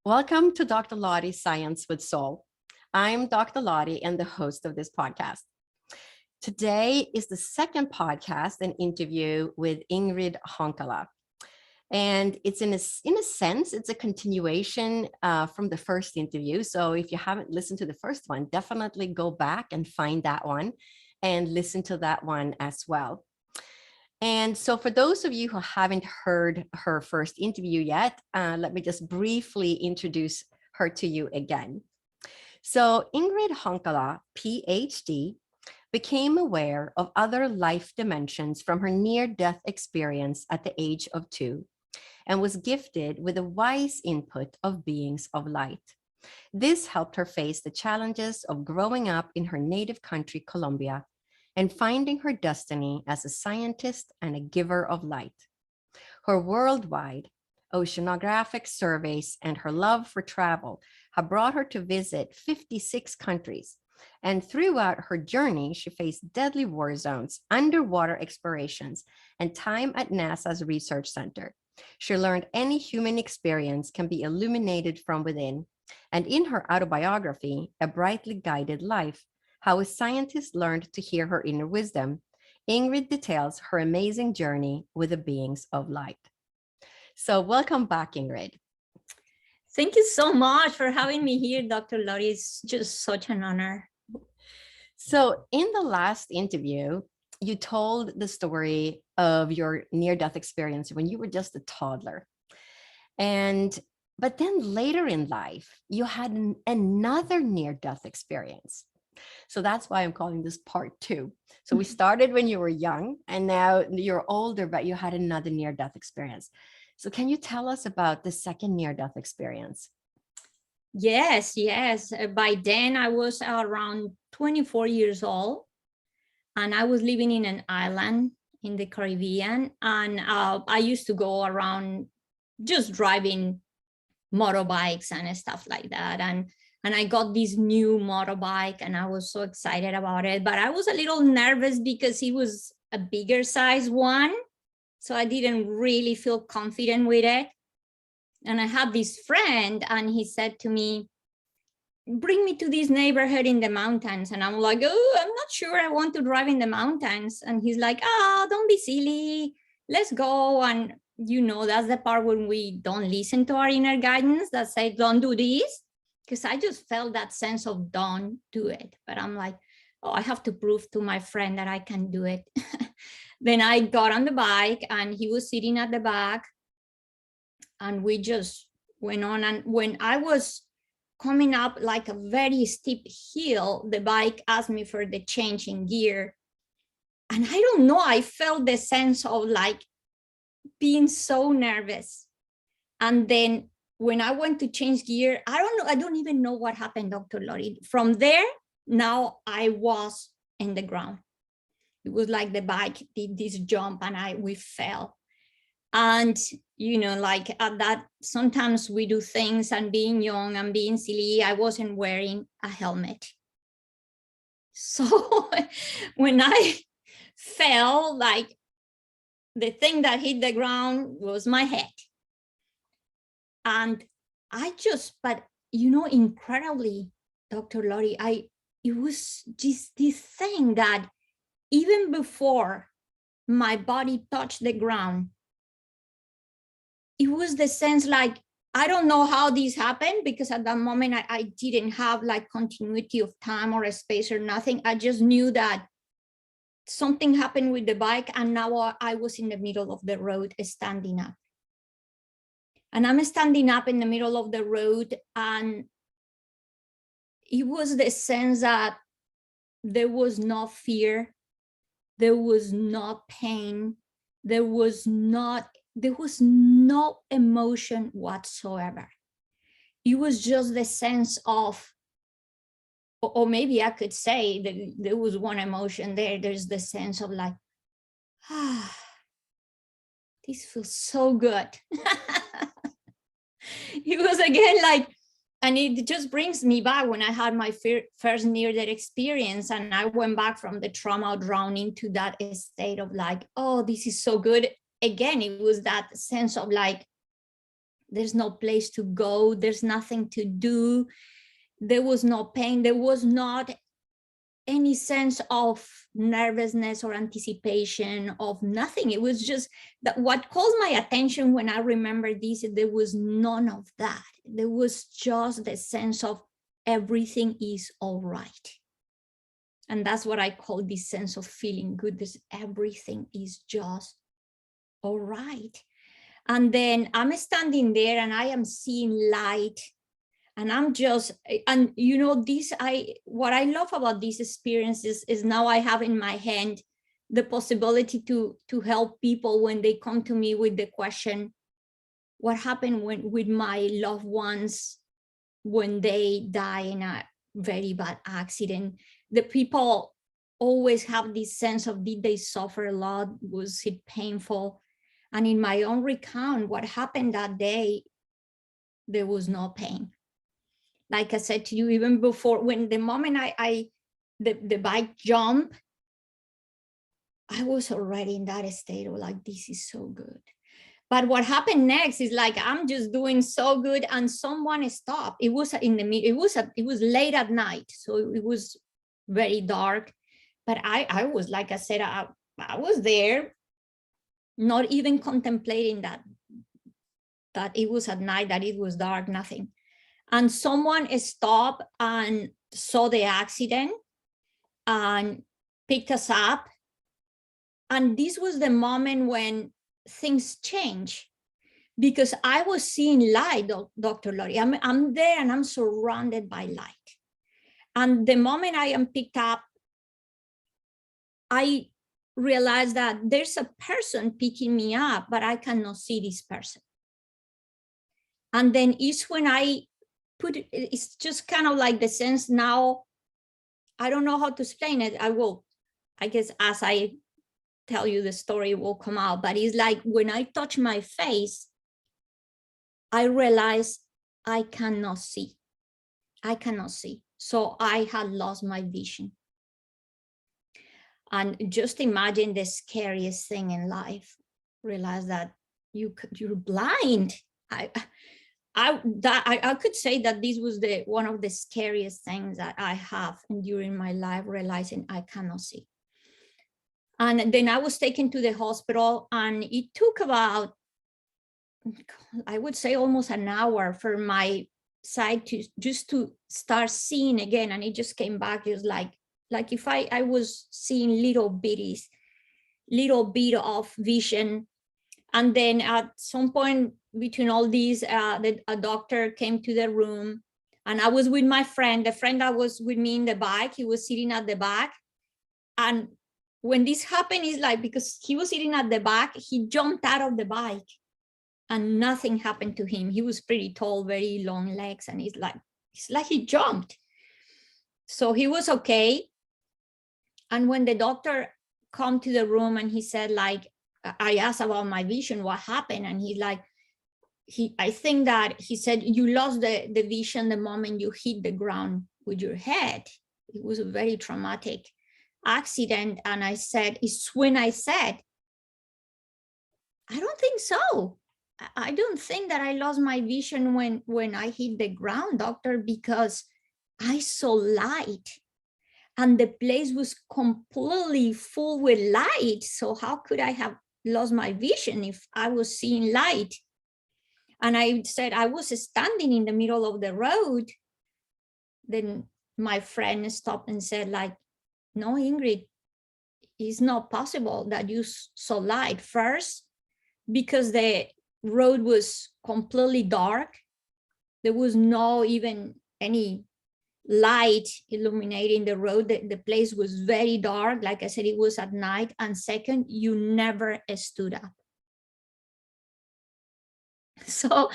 Welcome to Dr. Lottie's Science with Soul. I'm Dr. Lottie and the host of this podcast. Today is the second podcast and interview with Ingrid Honkala. And it's in a sense, it's a continuation from the first interview. So if you haven't listened to the first one, definitely go back and find that one and listen to that one as well. And so for those of you who haven't heard her first interview yet, let me just briefly introduce her to you again. So Ingrid Honkala PhD became aware of other life dimensions from her near-death experience at the age of 2 and was gifted with a wise input of beings of light. This helped her face the challenges of growing up in her native country, Colombia, and finding her destiny as a scientist and a giver of light. Her worldwide oceanographic surveys and her love for travel have brought her to visit 56 countries. And throughout her journey, she faced deadly war zones, underwater explorations, and time at NASA's research center. She learned any human experience can be illuminated from within. And in her autobiography, A Brightly Guided Life, How a Scientist Learned to Hear Her Inner Wisdom, Ingrid details her amazing journey with the beings of light. So welcome back, Ingrid. Thank you so much for having me here, Dr. Lottie. It's just such an honor. So in the last interview, you told the story of your near-death experience when you were just a toddler. But then later in life, you had another near-death experience. So that's why I'm calling this part 2. So we started when you were young and now you're older, but you had another near-death experience. So can you tell us about the second near-death experience? Yes. By then I was around 24 years old and I was living in an island in the Caribbean. And I used to go around just driving motorbikes and stuff like that. And I got this new motorbike and I was so excited about it, but I was a little nervous because it was a bigger size one. So I didn't really feel confident with it. And I had this friend and he said to me, bring me to this neighborhood in the mountains. And I'm like, oh, I'm not sure I want to drive in the mountains. And he's like, oh, don't be silly. Let's go. And you know, that's the part when we don't listen to our inner guidance that say, don't do this. Because I just felt that sense of don't do it. But I'm like, oh, I have to prove to my friend that I can do it. Then I got on the bike and he was sitting at the back and we just went on. And when I was coming up like a very steep hill, the bike asked me for the change in gear. And I don't know, I felt the sense of like being so nervous. And then when I went to change gear, I don't even know what happened, Dr. Lottie. From there, now I was in the ground. It was like the bike did this jump and we fell. And, you know, like at that, sometimes we do things and being young and being silly, I wasn't wearing a helmet. So when I fell, like the thing that hit the ground was my head. And but you know, incredibly, Dr. Lottie, it was just this thing that even before my body touched the ground, it was the sense like, I don't know how this happened because at that moment I didn't have like continuity of time or a space or nothing. I just knew that something happened with the bike and now I was in the middle of the road standing up. And I'm standing up in the middle of the road and it was the sense that there was no fear, there was no pain, there was no emotion whatsoever. It was just the sense of, or maybe I could say that there was one emotion there. There's the sense of like, this feels so good. It was again like, and it just brings me back when I had my first near-death experience and I went back from the trauma of drowning to that state of like, oh, this is so good. Again, it was that sense of like, There's no place to go. There's nothing to do. There was no pain. There was not any sense of nervousness or anticipation of nothing. It was just that what calls my attention when I remember this, there was none of that. There was just the sense of everything is all right. And that's what I call this sense of feeling good. This everything is just all right. And then I'm standing there and I am seeing light. And I'm just, and you know, what I love about these experiences is now I have in my hand the possibility to help people when they come to me with the question, what happened with my loved ones when they die in a very bad accident? The people always have this sense of, did they suffer a lot? Was it painful? And in my own recount, what happened that day, there was no pain. Like I said to you, even before, when the moment the bike jumped, I was already in that state of like, this is so good. But what happened next is like, I'm just doing so good, and someone stopped. It was in the it was late at night, so it was very dark. But I was, like I said, I was there, not even contemplating that it was at night, that it was dark, nothing. And someone stopped and saw the accident and picked us up. And this was the moment when things changed, because I was seeing light, Dr. Lori. I'm there and I'm surrounded by light. And the moment I am picked up, I realized that there's a person picking me up, but I cannot see this person. And then it's when I it's just kind of like the sense now, I don't know how to explain it. I guess as I tell you the story, it will come out, but it's like when I touch my face, I realize I cannot see. I cannot see. So I had lost my vision. And just imagine the scariest thing in life, realize that you're blind. I could say that this was one of the scariest things that I have during my life, realizing I cannot see. And then I was taken to the hospital, and it took about, I would say, almost an hour for my sight to start seeing again. And it just came back, just like if I was seeing little bit of vision. And then at some point between all these, a doctor came to the room, and I was with my friend, the friend that was with me in the bike. He was sitting at the back. And when this happened, is like, because he was sitting at the back, he jumped out of the bike and nothing happened to him. He was pretty tall, very long legs. And it's like he jumped. So he was okay. And when the doctor come to the room and he said, like, I asked about my vision, what happened? And he's like, I think that he said, you lost the vision the moment you hit the ground with your head. It was a very traumatic accident. And I said, it's when I said, I don't think so. I don't think that I lost my vision when I hit the ground, doctor, because I saw light. And the place was completely full with light. So how could I have lost my vision if I was seeing light? And I said, I was standing in the middle of the road. Then my friend stopped and said, like, no, Ingrid, it's not possible that you saw light. First, because the road was completely dark. There was no even any light illuminating the road. The place was very dark. Like I said, it was at night. And second, you never stood up. So,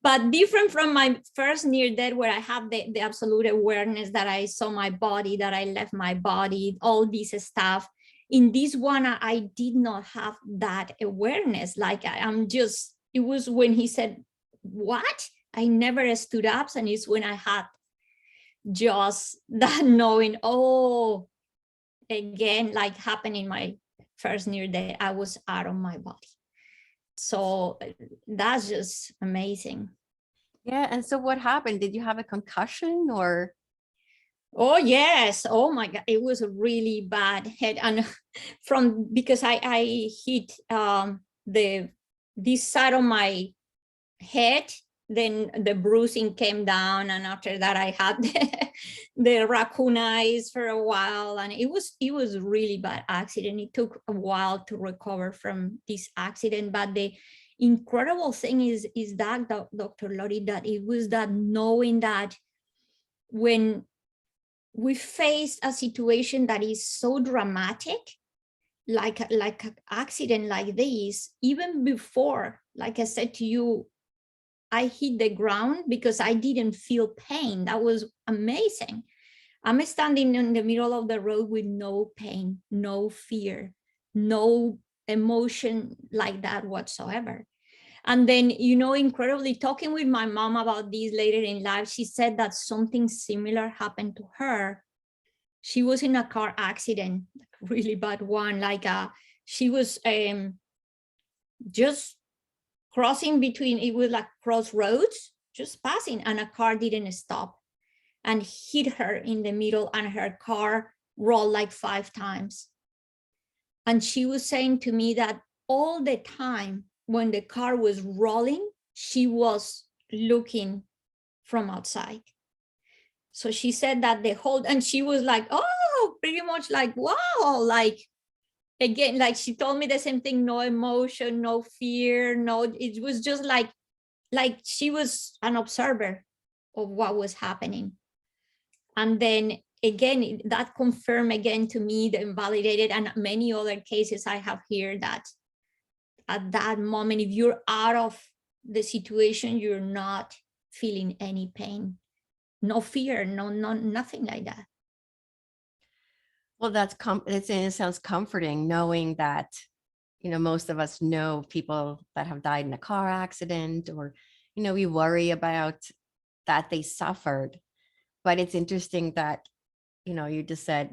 but different from my first near death, where I have the absolute awareness that I saw my body, that I left my body, all this stuff. In this one, I did not have that awareness. Like it was when he said, what? I never stood up. And it's when I had just that knowing, oh, again, like happened in my first near death, I was out of my body. So that's just amazing. Yeah. And so what happened? Did you have a concussion or? Oh yes. Oh my God. It was a really bad head. And because I hit this side of my head, then the bruising came down, and after that I had the raccoon eyes for a while, and it was a really bad accident. It took a while to recover from this accident, but the incredible thing is that, Dr. Lori, that it was that knowing that when we face a situation that is so dramatic, like an accident like this, even before, like I said to you, I hit the ground, because I didn't feel pain. That was amazing. I'm standing in the middle of the road with no pain, no fear, no emotion like that whatsoever. And then, incredibly, talking with my mom about this later in life, she said that something similar happened to her. She was in a car accident, really bad one. She was just crossing between, it was like crossroads, just passing, and a car didn't stop and hit her in the middle, and her car rolled like 5 times. And she was saying to me that all the time when the car was rolling, she was looking from outside. So she said that and she was like, oh, pretty much like, wow, like, again, like she told me the same thing, no emotion, no fear, it was just like she was an observer of what was happening. And then again, that confirmed again to me, the invalidated, and many other cases I have here, that at that moment, if you're out of the situation, you're not feeling any pain, no fear, nothing like that. Well, it sounds comforting knowing that, most of us know people that have died in a car accident, or, we worry about that they suffered. But it's interesting that, you just said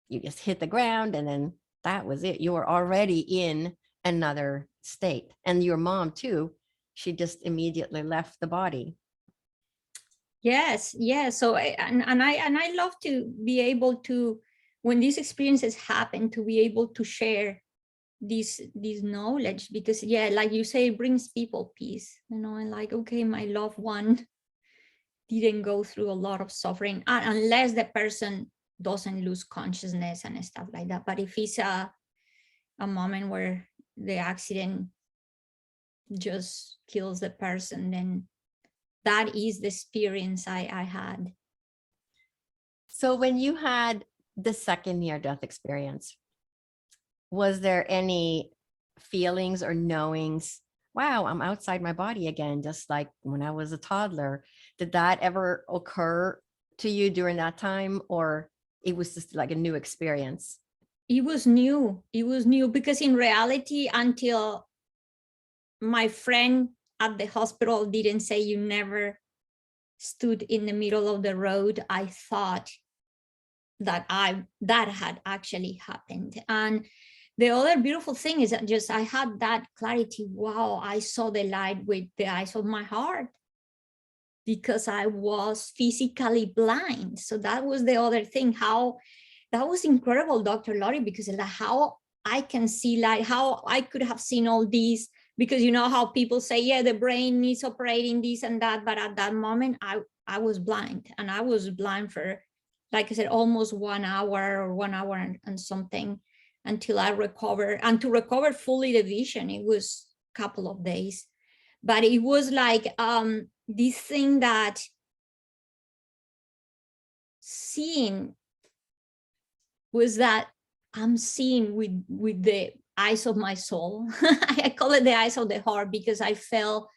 you just hit the ground and then that was it. You were already in another state. And your mom too, she just immediately left the body. Yes. So I love to be able to, when these experiences happen, to be able to share this knowledge, because like you say, it brings people peace, and like, okay, my loved one didn't go through a lot of suffering, unless the person doesn't lose consciousness and stuff like that. But if it's a moment where the accident just kills the person, then that is the experience I had. So when you had the second near-death experience, was there any feelings or knowings, wow, I'm outside my body again, just like when I was a toddler? Did that ever occur to you during that time, or it was just like a new experience? It was new. Because in reality, until my friend at the hospital didn't say you never stood in the middle of the road, I thought that had actually happened. And the other beautiful thing is that just I had that clarity. Wow, I saw the light with the eyes of my heart, because I was physically blind. So that was the other thing. How that was incredible, Dr. Lori, because how I can see light, how I could have seen all these, because you know how people say, yeah, the brain is operating this and that, but at that moment I was blind, and I was blind for, like I said, almost 1 hour or 1 hour and something, until I recovered. And to recover fully the vision, it was a couple of days. But it was like this thing that seeing was that I'm seeing with the eyes of my soul. I call it the eyes of the heart, because I felt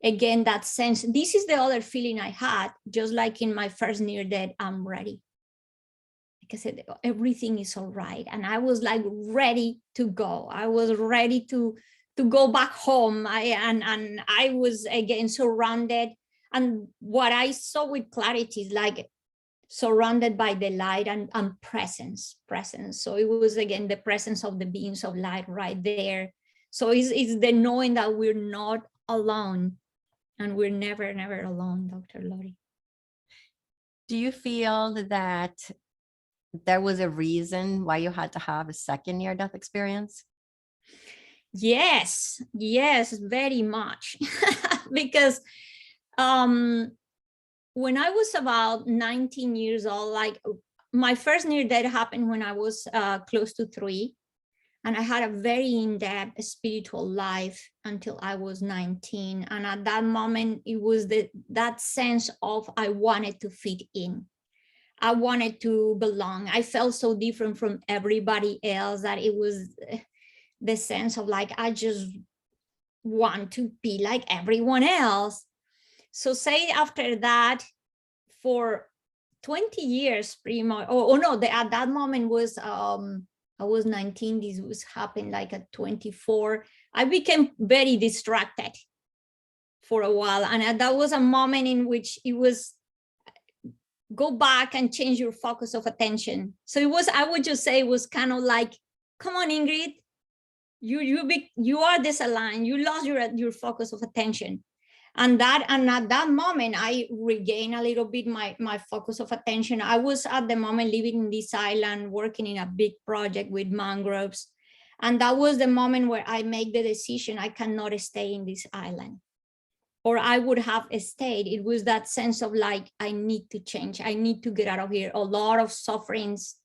again that sense. This is the other feeling I had, just like in my first near death. I'm ready. Like I said, everything is all right, and I was like ready to go. I was ready to go back home. And I was again surrounded, and what I saw with clarity is like surrounded by the light and presence. So it was again the presence of the beings of light right there, So it's the knowing that we're not alone, and we're never, never alone, Dr. Lori. Do you feel that there was a reason why you had to have a second near-death experience? Yes, very much. Because when I was about 19 years old, like my first near death happened when I was close to 3. And I had a very in-depth spiritual life until I was 19. And at that moment, it was that sense of I wanted to fit in. I wanted to belong. I felt so different from everybody else that it was the sense of like, I just want to be like everyone else. So say after that, for 20 years pretty much, at that moment was, I was 19, this was happened like at 24. I became very distracted for a while. And that was a moment in which it was go back and change your focus of attention. So it was, I would just say it was kind of like, come on, Ingrid, you are disaligned. You lost your focus of attention. And at that moment, I regained a little bit my focus of attention. I was at the moment living in this island, working in a big project with mangroves. And that was the moment where I made the decision, I cannot stay in this island, or I would have stayed. It was that sense of like, I need to change. I need to get out of here. A lot of sufferings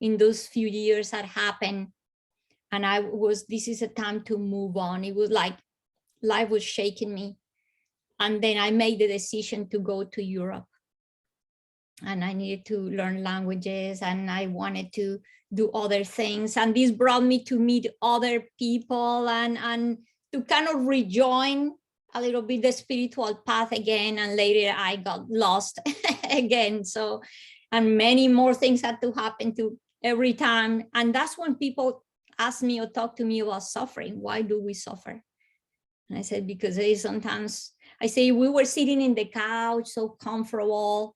in those few years had happened. And this is a time to move on. It was like life was shaking me. And then I made the decision to go to Europe. And I needed to learn languages, and I wanted to do other things. And this brought me to meet other people and to kind of rejoin a little bit the spiritual path again. And later I got lost again. So, and many more things had to happen to every time. And that's when people ask me or talk to me about suffering. Why do we suffer? And I said, because sometimes I say we were sitting in the couch, so comfortable.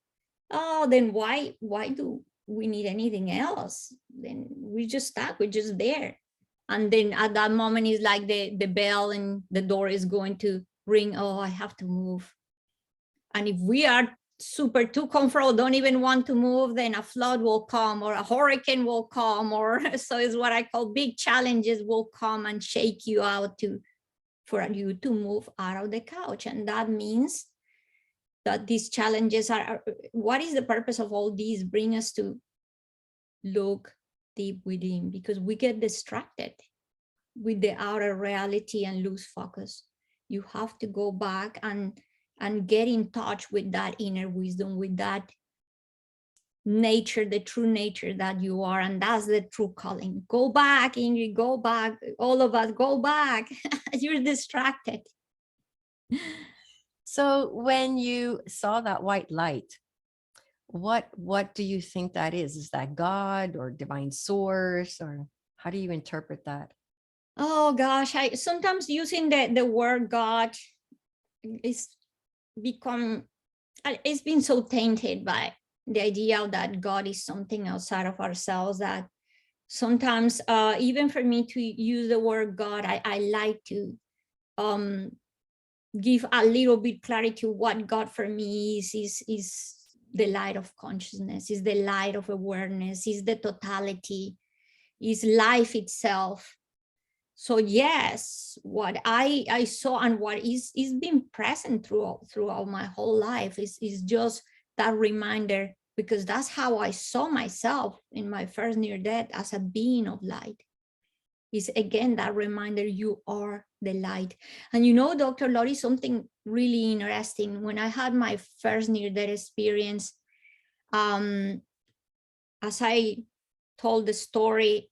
Oh, then why do we need anything else? Then we're just stuck, we're just there. And then at that moment, it's like the bell and the door is going to ring. Oh, I have to move. And if we are super too comfortable, don't even want to move, then a flood will come or a hurricane will come, or so it's what I call big challenges will come and shake you out for you to move out of the couch. And that means that these challenges are, what is the purpose of all these? Bring us to look deep within, because we get distracted with the outer reality and lose focus. You have to go back and get in touch with that inner wisdom, with that nature, the true nature that you are. And that's the true calling. Go back, Ingrid, go back. All of us, go back. You're distracted. So when you saw that white light, what do you think that is? Is that God or divine source, or how do you interpret that? Oh gosh, I sometimes using the word God is it's been so tainted by the idea that God is something outside of ourselves, that sometimes even for me to use the word God, I like to give a little bit clarity. What God for me is the light of consciousness, is the light of awareness, is the totality, is life itself. So yes, what I saw and what is been present throughout my whole life is just that reminder, because that's how I saw myself in my first near death, as a being of light. Is again that reminder, you are the light. And you know, Dr. Lori, something really interesting. When I had my first near death experience, as I told the story,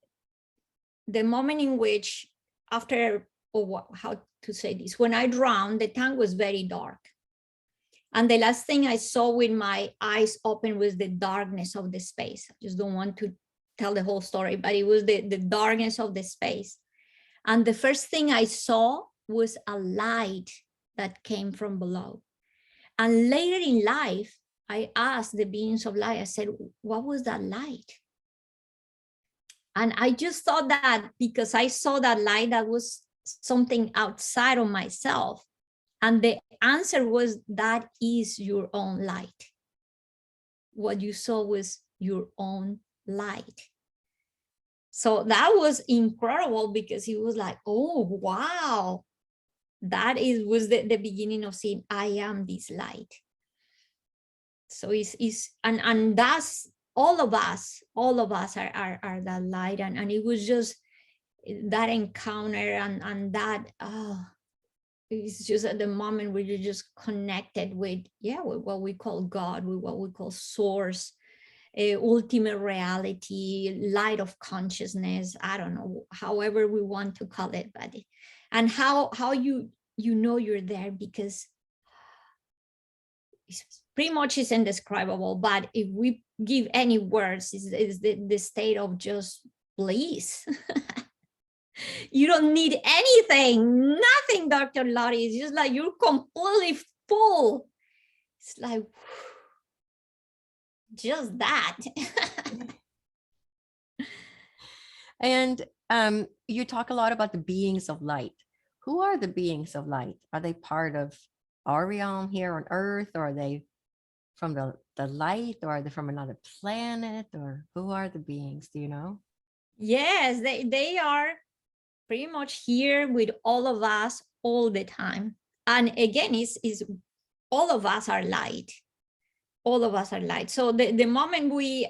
the moment in which after, or how to say this, when I drowned, the tank was very dark. And the last thing I saw with my eyes open was the darkness of the space. I just don't want to tell the whole story, but it was the darkness of the space. And the first thing I saw was a light that came from below. And later in life, I asked the beings of light, I said, what was that light? And I just thought that because I saw that light, that was something outside of myself? And the answer was, that is your own light. What you saw was your own light. So that was incredible, because it was like, oh, wow. That was the beginning of saying, I am this light. So and that's all of us are that light. And it was just that encounter and that, it's just at the moment where you're just connected with what we call God, with what we call source, ultimate reality, light of consciousness. I don't know, however we want to call it, but and how you know you're there, because it's pretty much is indescribable. But if we give any words, is the state of just bliss. You don't need anything, nothing, Dr. Lottie. It's just like you're completely full. It's like just that. And you talk a lot about the beings of light. Who are the beings of light? Are they part of our realm here on Earth, or are they from the light, or are they from another planet, or who are the beings? Do you know? Yes, they are pretty much here with all of us all the time. And again, is all of us are light. All of us are light. So the moment we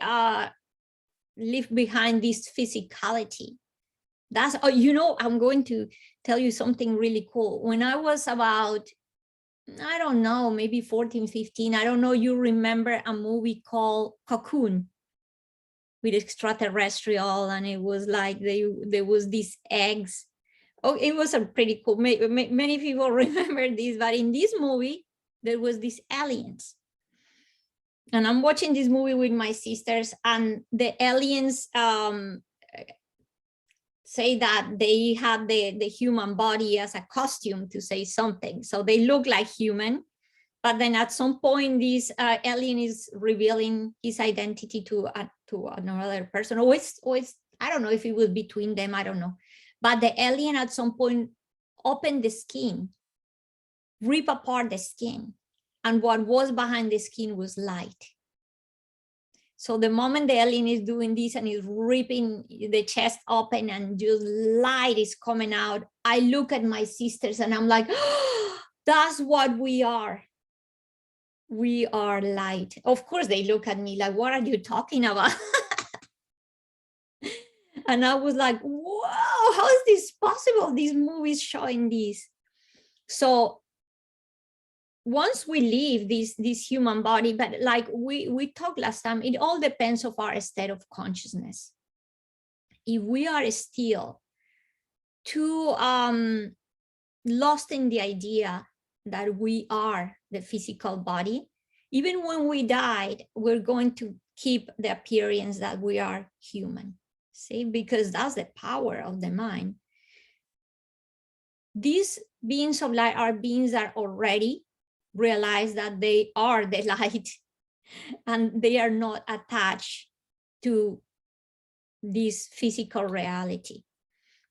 leave behind this physicality, that's, I'm going to tell you something really cool. When I was about, I don't know, maybe 14, 15, I don't know, you remember a movie called Cocoon with extraterrestrial, and it was like there was these eggs. Oh, it was a pretty cool, many people remember this, but in this movie, there was these aliens. And I'm watching this movie with my sisters, and the aliens say that they have the human body as a costume to say something. So they look like human, but then at some point, this alien is revealing his identity to another person. Or it's, I don't know if it was between them, I don't know. But the alien at some point opened the skin, rip apart the skin. And what was behind the skin was light. So the moment the alien is doing this and is ripping the chest open and just light is coming out, I look at my sisters and I'm like, oh, that's what we are. We are light. Of course, they look at me like, what are you talking about? And I was like, whoa, how is this possible? This movie is showing this. So once we leave this human body, but like we talked last time, it all depends of our state of consciousness. If we are still too lost in the idea that we are the physical body, even when we died, we're going to keep the appearance that we are human. See, because that's the power of the mind. These beings of light are beings that already realize that they are the light and they are not attached to this physical reality.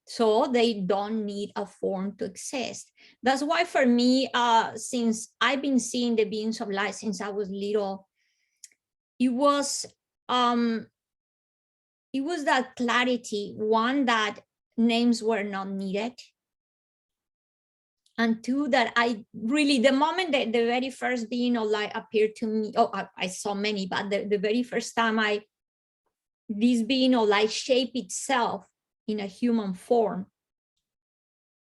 So they don't need a form to exist. That's why for me, since I've been seeing the beings of light since I was little, it was that clarity, one, that names were not needed. And two, that I really, the moment that the very first being of light appeared to me, I saw many, but the very first time this being of light shaped itself in a human form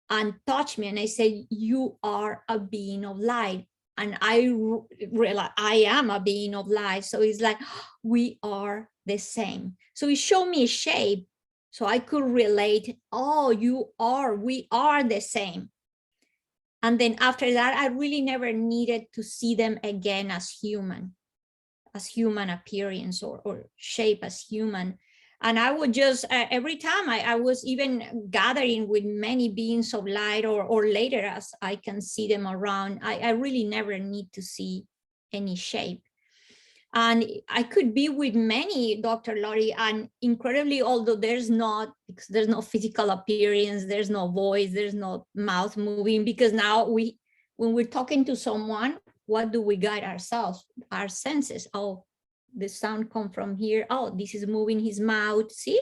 and touched me, and I said, you are a being of light. And I realized I am a being of light. So it's like, we are the same. So it showed me a shape so I could relate, oh, we are the same. And then after that, I really never needed to see them again as human appearance or shape as human. And I would just, every time I was even gathering with many beings of light, or later as I can see them around, I really never need to see any shape. And I could be with many, Dr. Lori, and incredibly, although there's no physical appearance, there's no voice, there's no mouth moving, because now when we're talking to someone, what do we guide ourselves? Our senses. Oh, the sound come from here. Oh, this is moving his mouth. See?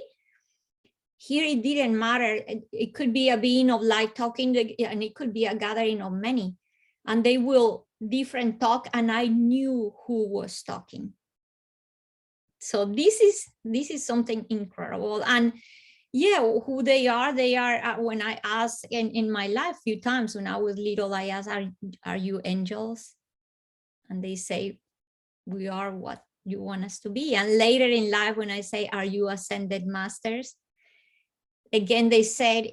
Here it didn't matter. It could be a being of light talking, and it could be a gathering of many. And they will different talk, and I knew who was talking. So this is something incredible. And yeah, who they are, when I asked in my life a few times when I was little, I asked, are you angels? And they say, we are what you want us to be. And later in life, when I say, are you ascended masters? Again, they said,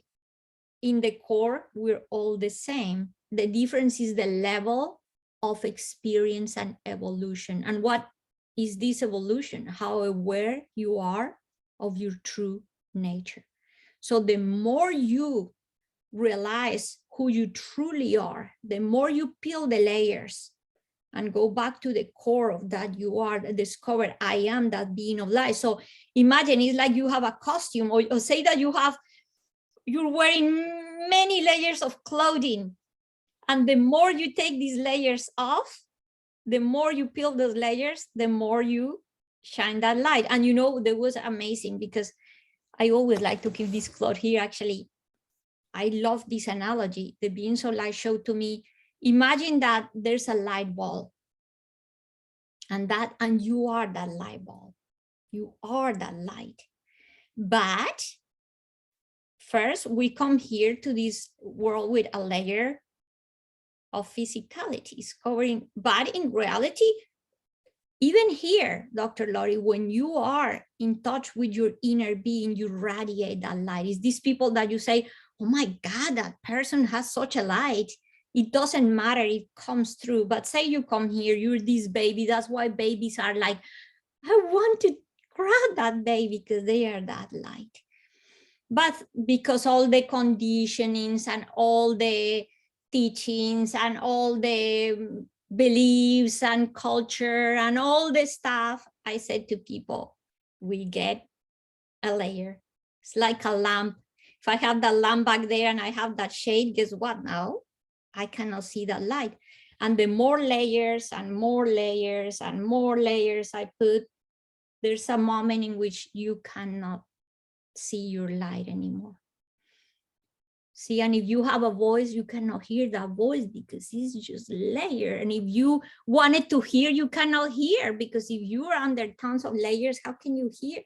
in the core, we're all the same. The difference is the level of experience and evolution. And what is this evolution? How aware you are of your true nature. So the more you realize who you truly are, the more you peel the layers and go back to the core of that you are, discover I am that being of light. So imagine it's like you have a costume, or say that you're wearing many layers of clothing. And the more you take these layers off, the more you peel those layers, the more you shine that light. And that was amazing, because I always like to keep this cloth here. Actually, I love this analogy. The beings of light showed to me, imagine that there's a light bulb, and you are that light bulb. You are that light. But first, we come here to this world with a layer of physicalities covering, but in reality, even here, Dr. Lori, when you are in touch with your inner being, you radiate that light. It's these people that you say, oh my God, that person has such a light. It doesn't matter, it comes through. But say you come here, you're this baby. That's why babies are like, I want to grab that baby, because they are that light. But because all the conditionings and all the teachings and all the beliefs and culture and all the stuff, I said to people, we get a layer. It's like a lamp. If I have that lamp back there and I have that shade, guess what now? I cannot see that light. And the more layers and more layers and more layers I put, there's a moment in which you cannot see your light anymore. See, and if you have a voice, you cannot hear that voice because it's just layer. And if you wanted to hear, you cannot hear, because if you are under tons of layers, how can you hear?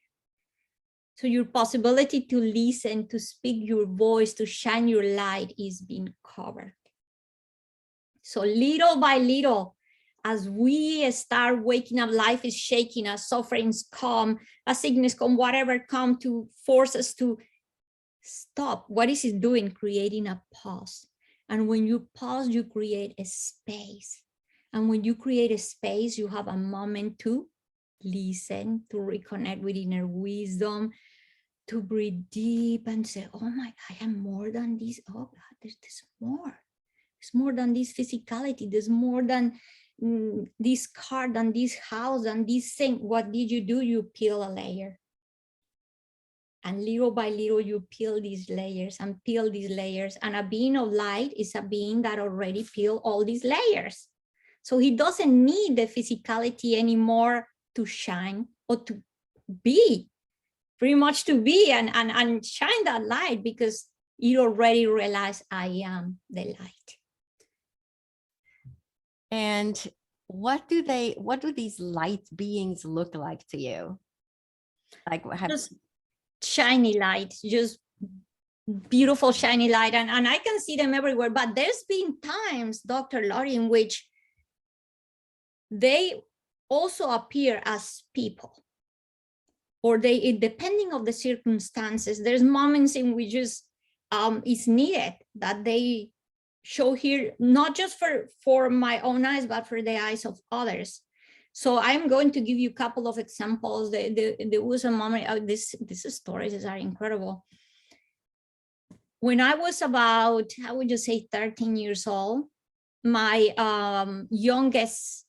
So your possibility to listen, to speak your voice, to shine your light is being covered. So little by little, as we start waking up, life is shaking us, sufferings come, a sickness come, whatever come to force us to stop. What is it doing? Creating a pause. And when you pause, you create a space. And when you create a space, you have a moment to listen, to reconnect with inner wisdom, to breathe deep and say, oh my, I am more than this. Oh God, there's more. There's more than this physicality. There's more than this car, than this house, than this thing. What did you do? You peel a layer. And little by little, you peel these layers and peel these layers. And a being of light is a being that already peeled all these layers. So he doesn't need the physicality anymore to shine or to be, pretty much to be and shine that light, because you already realize I am the light. And what do these light beings look like to you? Like just shiny light, just beautiful shiny light, and I can see them everywhere. But there's been times, Dr. Lori, in which they also appear as people, or depending on the circumstances, there's moments in which just it's needed that they show here, not just for my own eyes, but for the eyes of others. So I'm going to give you a couple of examples. There was a moment, these stories are incredible. When I was about, I would just say 13 years old, my youngest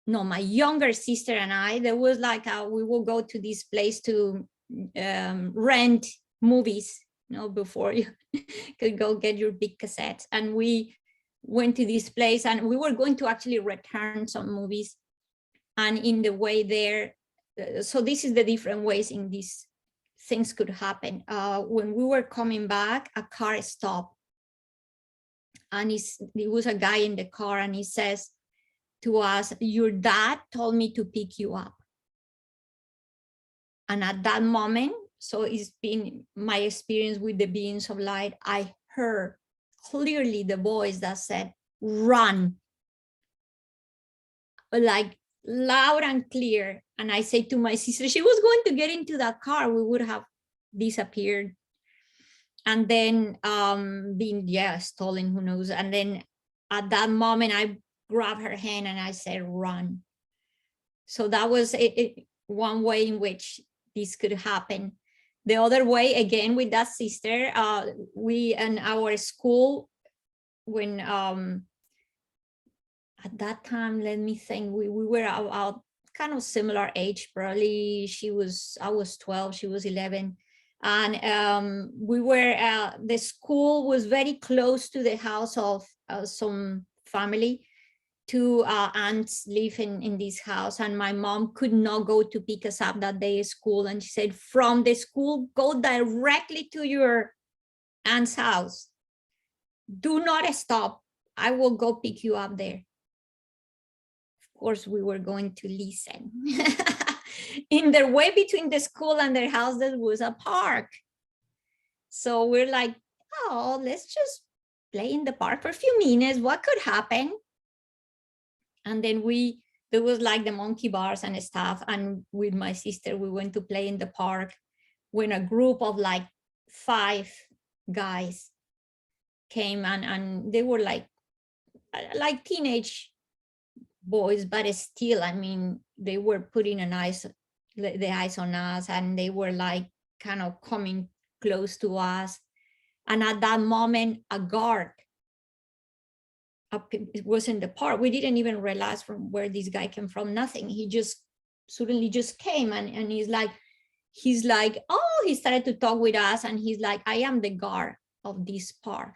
no, my younger sister and I, there was like we will go to this place to rent movies, before you could go get your big cassettes. And we went to this place and we were going to actually return some movies. And in the way there, so this is the different ways in these things could happen. When we were coming back, a car stopped. And there was a guy in the car and he says to us, your dad told me to pick you up. And at that moment, so it's been my experience with the beings of light, I heard clearly the voice that said, run, like loud and clear. And I said to my sister, she was going to get into that car, we would have disappeared. And then being, stolen, who knows. And then at that moment, I grabbed her hand and I said, run. So that was one way in which this could happen. The other way, again, with that sister, we in our school, when at that time, let me think, we were about kind of similar age, probably I was 12, she was 11. And we were, the school was very close to the house of some family. Two aunts live in this house, and my mom could not go to pick us up that day at school. And she said, from the school, go directly to your aunt's house. Do not stop. I will go pick you up there. Of course, we were going to listen. In the way between the school and their house, there was a park. So we're like, oh, let's just play in the park for a few minutes. What could happen? And then there was like the monkey bars and stuff. And with my sister, we went to play in the park when a group of like 5 guys came, and they were like teenage boys, but still, I mean, they were putting the eyes on us, and they were like kind of coming close to us. And at that moment, a guard, it was in the park. We didn't even realize from where this guy came from, nothing. He just suddenly just came, and he's like, oh, he started to talk with us, and he's like, I am the guard of this park.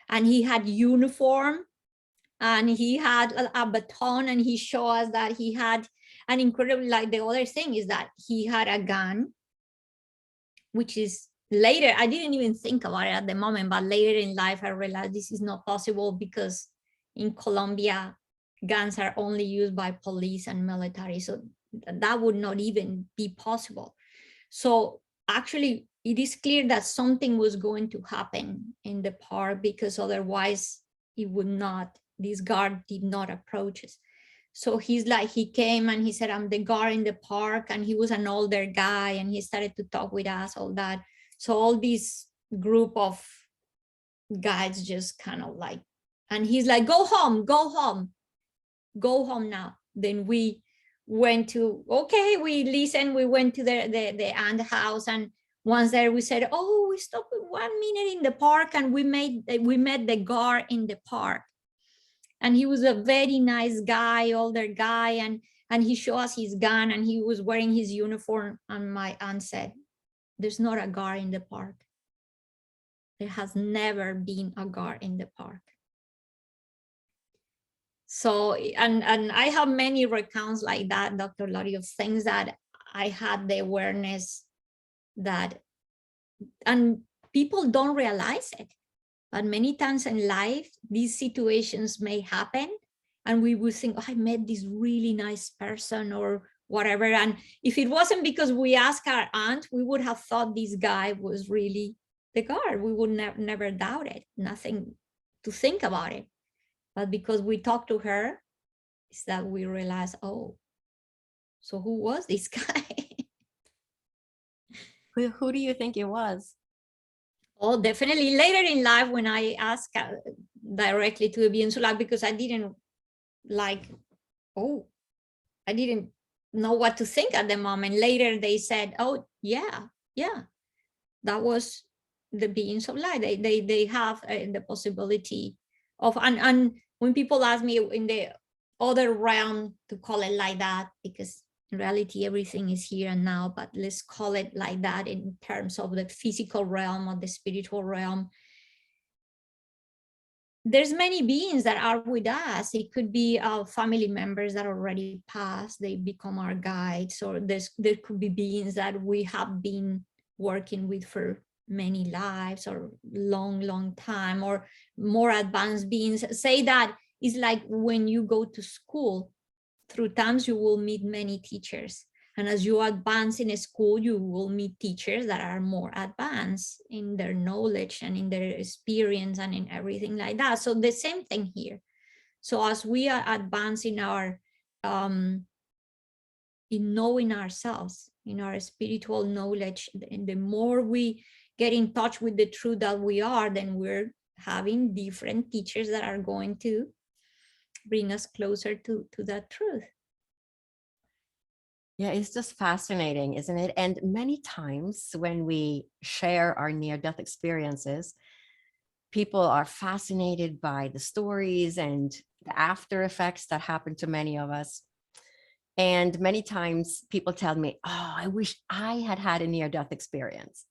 And he had uniform, and he had a baton, and he showed us that he had an incredible, like the other thing is that he had a gun, which is later, I didn't even think about it at the moment, but later in life, I realized this is not possible because in Colombia, guns are only used by police and military. So that would not even be possible. So actually, it is clear that something was going to happen in the park, because otherwise it would not, this guard did not approach us. So he came and he said, I'm the guard in the park. And he was an older guy, and he started to talk with us, all that. So all this group of guys just kind of like, and he's like, go home now. Then we went to, okay, we listened, we went to the aunt house, and once there we said, oh, we stopped 1 minute in the park, and we met the guard in the park. And he was a very nice guy, older guy, and he showed us his gun, and he was wearing his uniform. And my aunt said, there's not a guard in the park. There has never been a guard in the park. So, and I have many recounts like that, Dr. Lottie, of things that I had the awareness that, and people don't realize it, but many times in life, these situations may happen, and we would think, oh, I met this really nice person or whatever. And if it wasn't because we asked our aunt, we would have thought this guy was really the guard. We would never doubt it, nothing to think about it. But because we talked to her, is that we realized, oh, so who was this guy? Who do you think it was? Oh, definitely later in life, when I asked directly to the beings of life, because I didn't I didn't know what to think at the moment. Later they said, oh, yeah, that was the beings of light. They have the possibility of, and when people ask me in the other realm, to call it like that, because in reality, everything is here and now, but let's call it like that in terms of the physical realm or the spiritual realm. There's many beings that are with us. It could be our family members that already passed, they become our guides, or there could be beings that we have been working with for many lives or long time, or more advanced beings. Say that it's like when you go to school, through times you will meet many teachers. And as you advance in a school, you will meet teachers that are more advanced in their knowledge and in their experience and in everything like that. So the same thing here. So as we are advancing our, in knowing ourselves, in our spiritual knowledge, and the more we get in touch with the truth that we are, then we're having different teachers that are going to bring us closer to that truth. Yeah, it's just fascinating, isn't it? And many times when we share our near-death experiences, people are fascinated by the stories and the after effects that happen to many of us. And many times people tell me, oh, I wish I had had a near-death experience.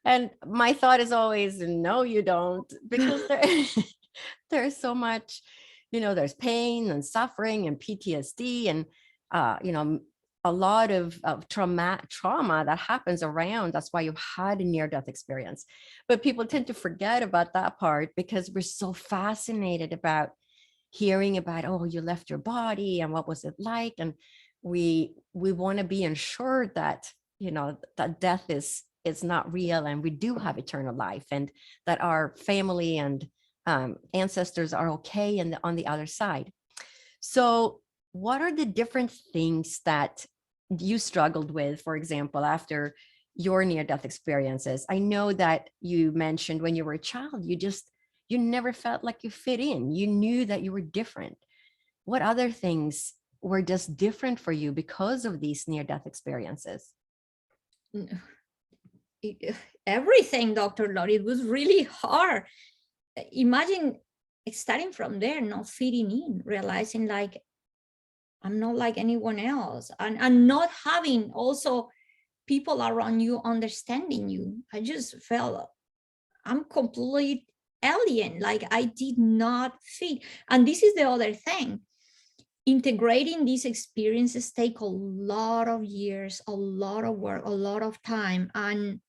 And my thought is always, no, you don't, because there's so much, there's pain and suffering and PTSD and, a lot of trauma that happens around. That's why you had a near-death experience. But people tend to forget about that part because we're so fascinated about hearing about, oh, you left your body and what was it like? And we want to be ensured that, that death is not real and we do have eternal life, and that our family and ancestors are okay and on the other side. So what are the different things that you struggled with, for example, after your near-death experiences? I know that you mentioned when you were a child, you never felt like you fit in. You knew that you were different. What other things were just different for you because of these near-death experiences? Everything, Dr. Lori. It was really hard. Imagine starting from there, not fitting in, realizing like I'm not like anyone else, and not having also people around you understanding you. I just felt I'm complete alien, like I did not fit. And this is the other thing. Integrating these experiences take a lot of years, a lot of work, a lot of time. And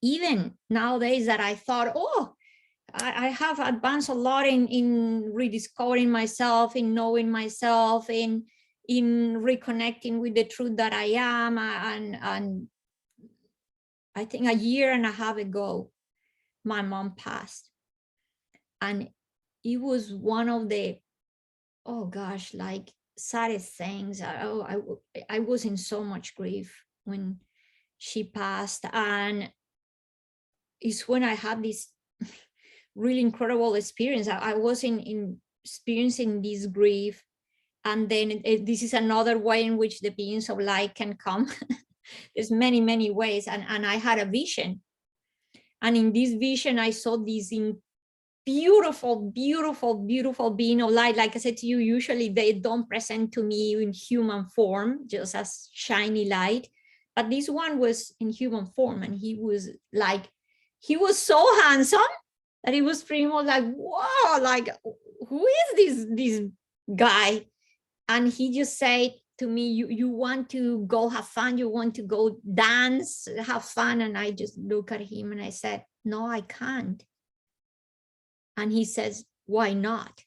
even nowadays that I thought, oh, I have advanced a lot in rediscovering myself, in knowing myself, in reconnecting with the truth that I am. And I think a year and a half ago, my mom passed. And it was one of the, oh gosh, like saddest things. I was in so much grief when she passed. And it's when I had this really incredible experience. I was in experiencing this grief. And then this is another way in which the beings of light can come. There's many ways. And I had a vision. And in this vision, I saw this beautiful being of light. Like I said to you, usually they don't present to me in human form, just as shiny light. But this one was in human form. And he was so handsome that it was pretty much like, wow, like, who is this guy? And he just said to me, you want to go have fun? You want to go dance, have fun? And I just look at him and I said, no, I can't. And he says, why not?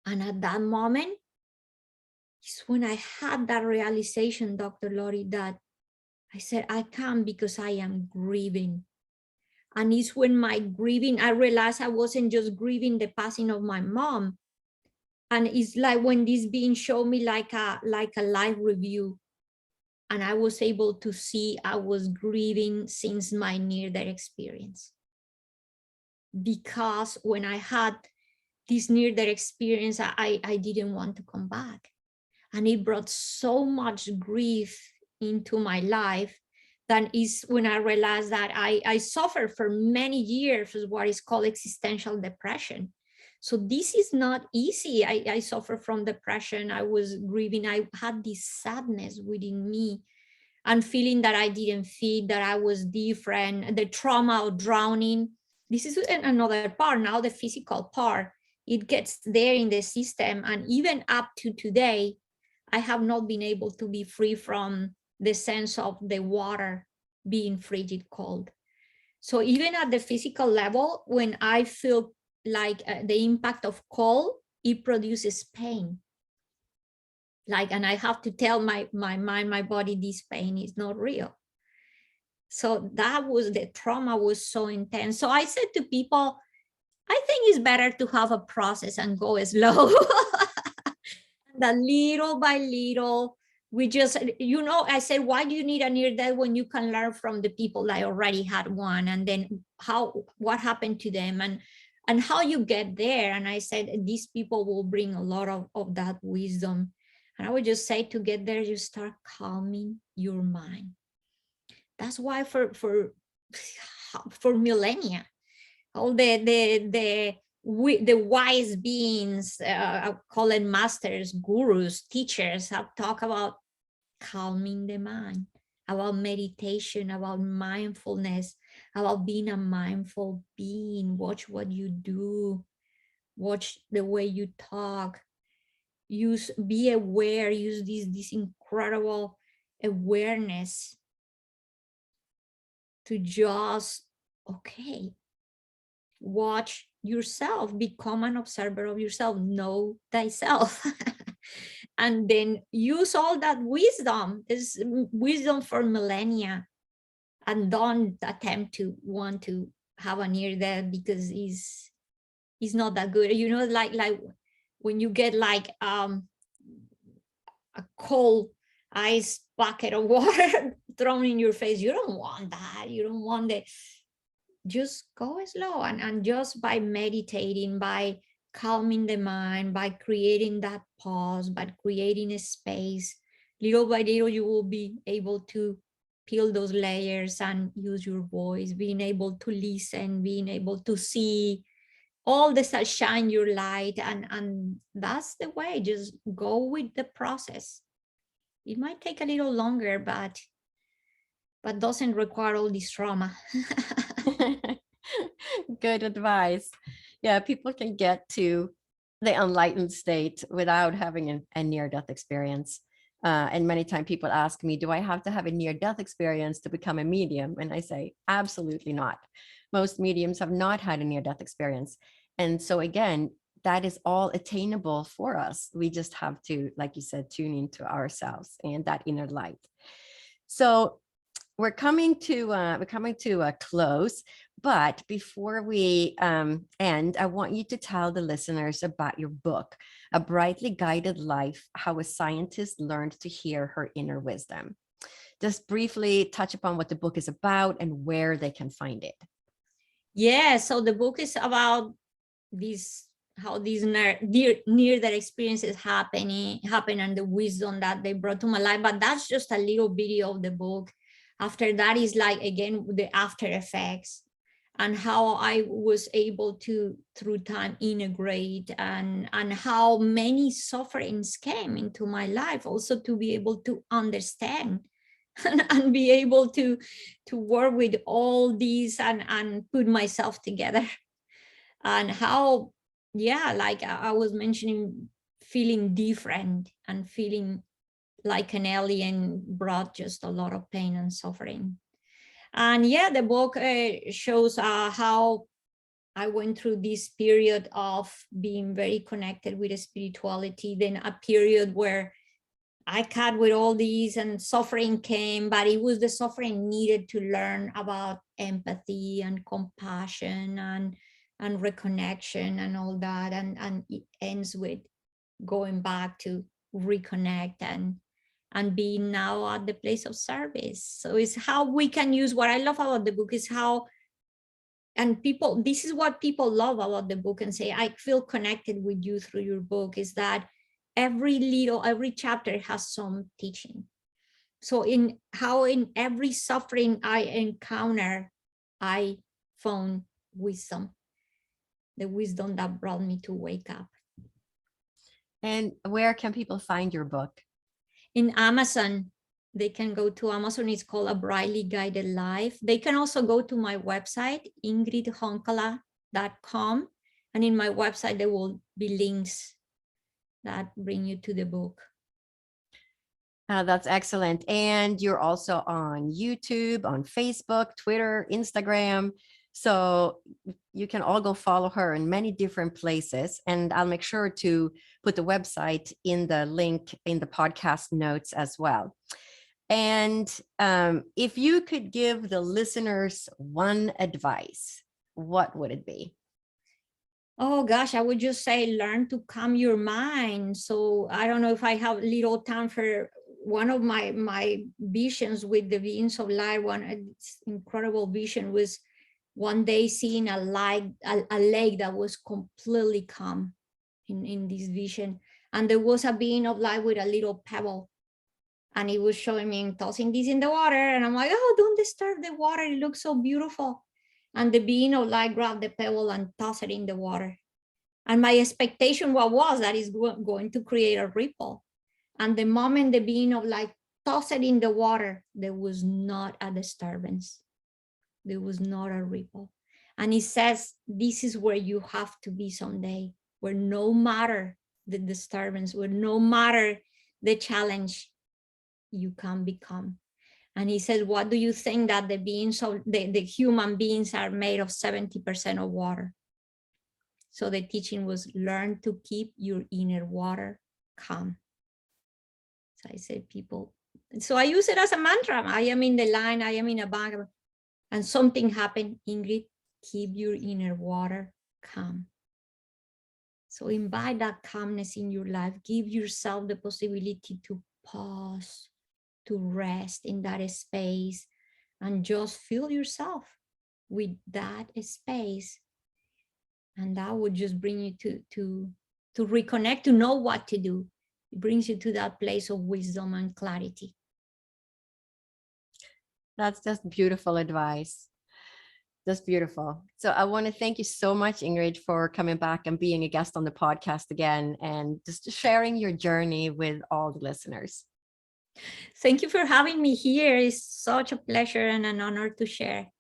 And at that moment, it's when I had that realization, Dr. Lori, that I said, I can't because I am grieving. And it's when my grieving, I realized I wasn't just grieving the passing of my mom. And it's like when this being showed me like a live review. And I was able to see I was grieving since my near-death experience. Because when I had this near-death experience, I didn't want to come back. And it brought so much grief into my life. That is when I realized that I suffered for many years with what is called existential depression. So this is not easy. I suffer from depression. I was grieving. I had this sadness within me and feeling that I didn't fit, that I was different, the trauma of drowning. This is another part, now the physical part. It gets there in the system. And even up to today, I have not been able to be free from the sense of the water being frigid cold. So even at the physical level, when I feel like the impact of cold, it produces pain. Like, and I have to tell my mind, my body, this pain is not real. So that was, the trauma was so intense. So I said to people, I think it's better to have a process and go slow. That little by little, we just, I said, why do you need a near death when you can learn from the people that already had one, and then what happened to them, and how you get there. And I said, these people will bring a lot of that wisdom. And I would just say, to get there, you start calming your mind. That's why for millennia, all the wise beings, call it masters, gurus, teachers, have talked about calming the mind, about meditation, about mindfulness, about being a mindful being. Watch what you do, watch the way you talk, be aware, use this incredible awareness to just, okay, watch yourself, become an observer of yourself, know thyself. And then use all that wisdom. This wisdom for millennia, and don't attempt to want to have a near death, because it's not that good. Like when you get like a cold ice bucket of water thrown in your face, you don't want that. You don't want the, just go slow, and just by meditating, by calming the mind, by creating that pause, by creating a space, little by little, you will be able to peel those layers and use your voice, being able to listen, being able to see all this, shine your light. And that's the way. Just go with the process. It might take a little longer, but doesn't require all this trauma. Good advice. Yeah, people can get to the enlightened state without having a near-death experience. And many times people ask me, do I have to have a near-death experience to become a medium? And I say, absolutely not. Most mediums have not had a near-death experience. And so again, that is all attainable for us. We just have to, like you said, tune into ourselves and that inner light. So we're coming to a close, but before we end, I want you to tell the listeners about your book, A Brightly Guided Life: How a Scientist Learned to Hear Her Inner Wisdom. Just briefly touch upon what the book is about and where they can find it. Yeah, so the book is about how these near-death experiences happen, and the wisdom that they brought to my life. But that's just a little video of the book. After that is like, again, the after effects, and how I was able to, through time, integrate, and how many sufferings came into my life, also to be able to understand and be able to work with all these and put myself together. And how, yeah, like I was mentioning, feeling different and feeling like an alien brought just a lot of pain and suffering. And yeah, the book shows how I went through this period of being very connected with spirituality, then a period where I cut with all these and suffering came, but it was the suffering needed to learn about empathy and compassion and reconnection and all that. And it ends with going back to reconnect and being now at the place of service. So it's how we can use, what I love about the book is how, and people, this is what people love about the book and say, I feel connected with you through your book, is that every chapter has some teaching. So in every suffering I encounter, I found wisdom. the wisdom that brought me to wake up. And where can people find your book? In Amazon, they can go to Amazon. It's called A Brightly Guided Life. They can also go to my website, ingridhonkala.com. And in my website, there will be links that bring you to the book. That's excellent. And you're also on YouTube, on Facebook, Twitter, Instagram. So you can all go follow her in many different places. And I'll make sure to put the website in the link in the podcast notes as well. And if you could give the listeners one advice, what would it be? Oh gosh, I would just say learn to calm your mind. So I don't know if I have little time for one of my visions with the beings of light. One incredible vision was one day seeing a lake that was completely calm in this vision. And there was a being of light with a little pebble. And he was showing me tossing this in the water. And I'm like, oh, don't disturb the water. It looks so beautiful. And the being of light grabbed the pebble and tossed it in the water. And my expectation was that it's going to create a ripple. And the moment the being of light tossed it in the water, there was not a disturbance. There was not a ripple. And he says, this is where you have to be someday, where no matter the disturbance, where no matter the challenge, you can become. And he said, what do you think that the beings of the human beings are made of 70% of water? So the teaching was learn to keep your inner water calm. So I said, people, so I use it as a mantra. I am in the line, I am in a bank, and something happened. Ingrid, keep your inner water calm. So invite that calmness in your life. Give yourself the possibility to pause, to rest in that space, and just feel yourself with that space. And that would just bring you to reconnect, to know what to do. It brings you to that place of wisdom and clarity. That's just beautiful advice. That's beautiful. So I want to thank you so much, Ingrid, for coming back and being a guest on the podcast again and just sharing your journey with all the listeners. Thank you for having me here. It's such a pleasure and an honor to share.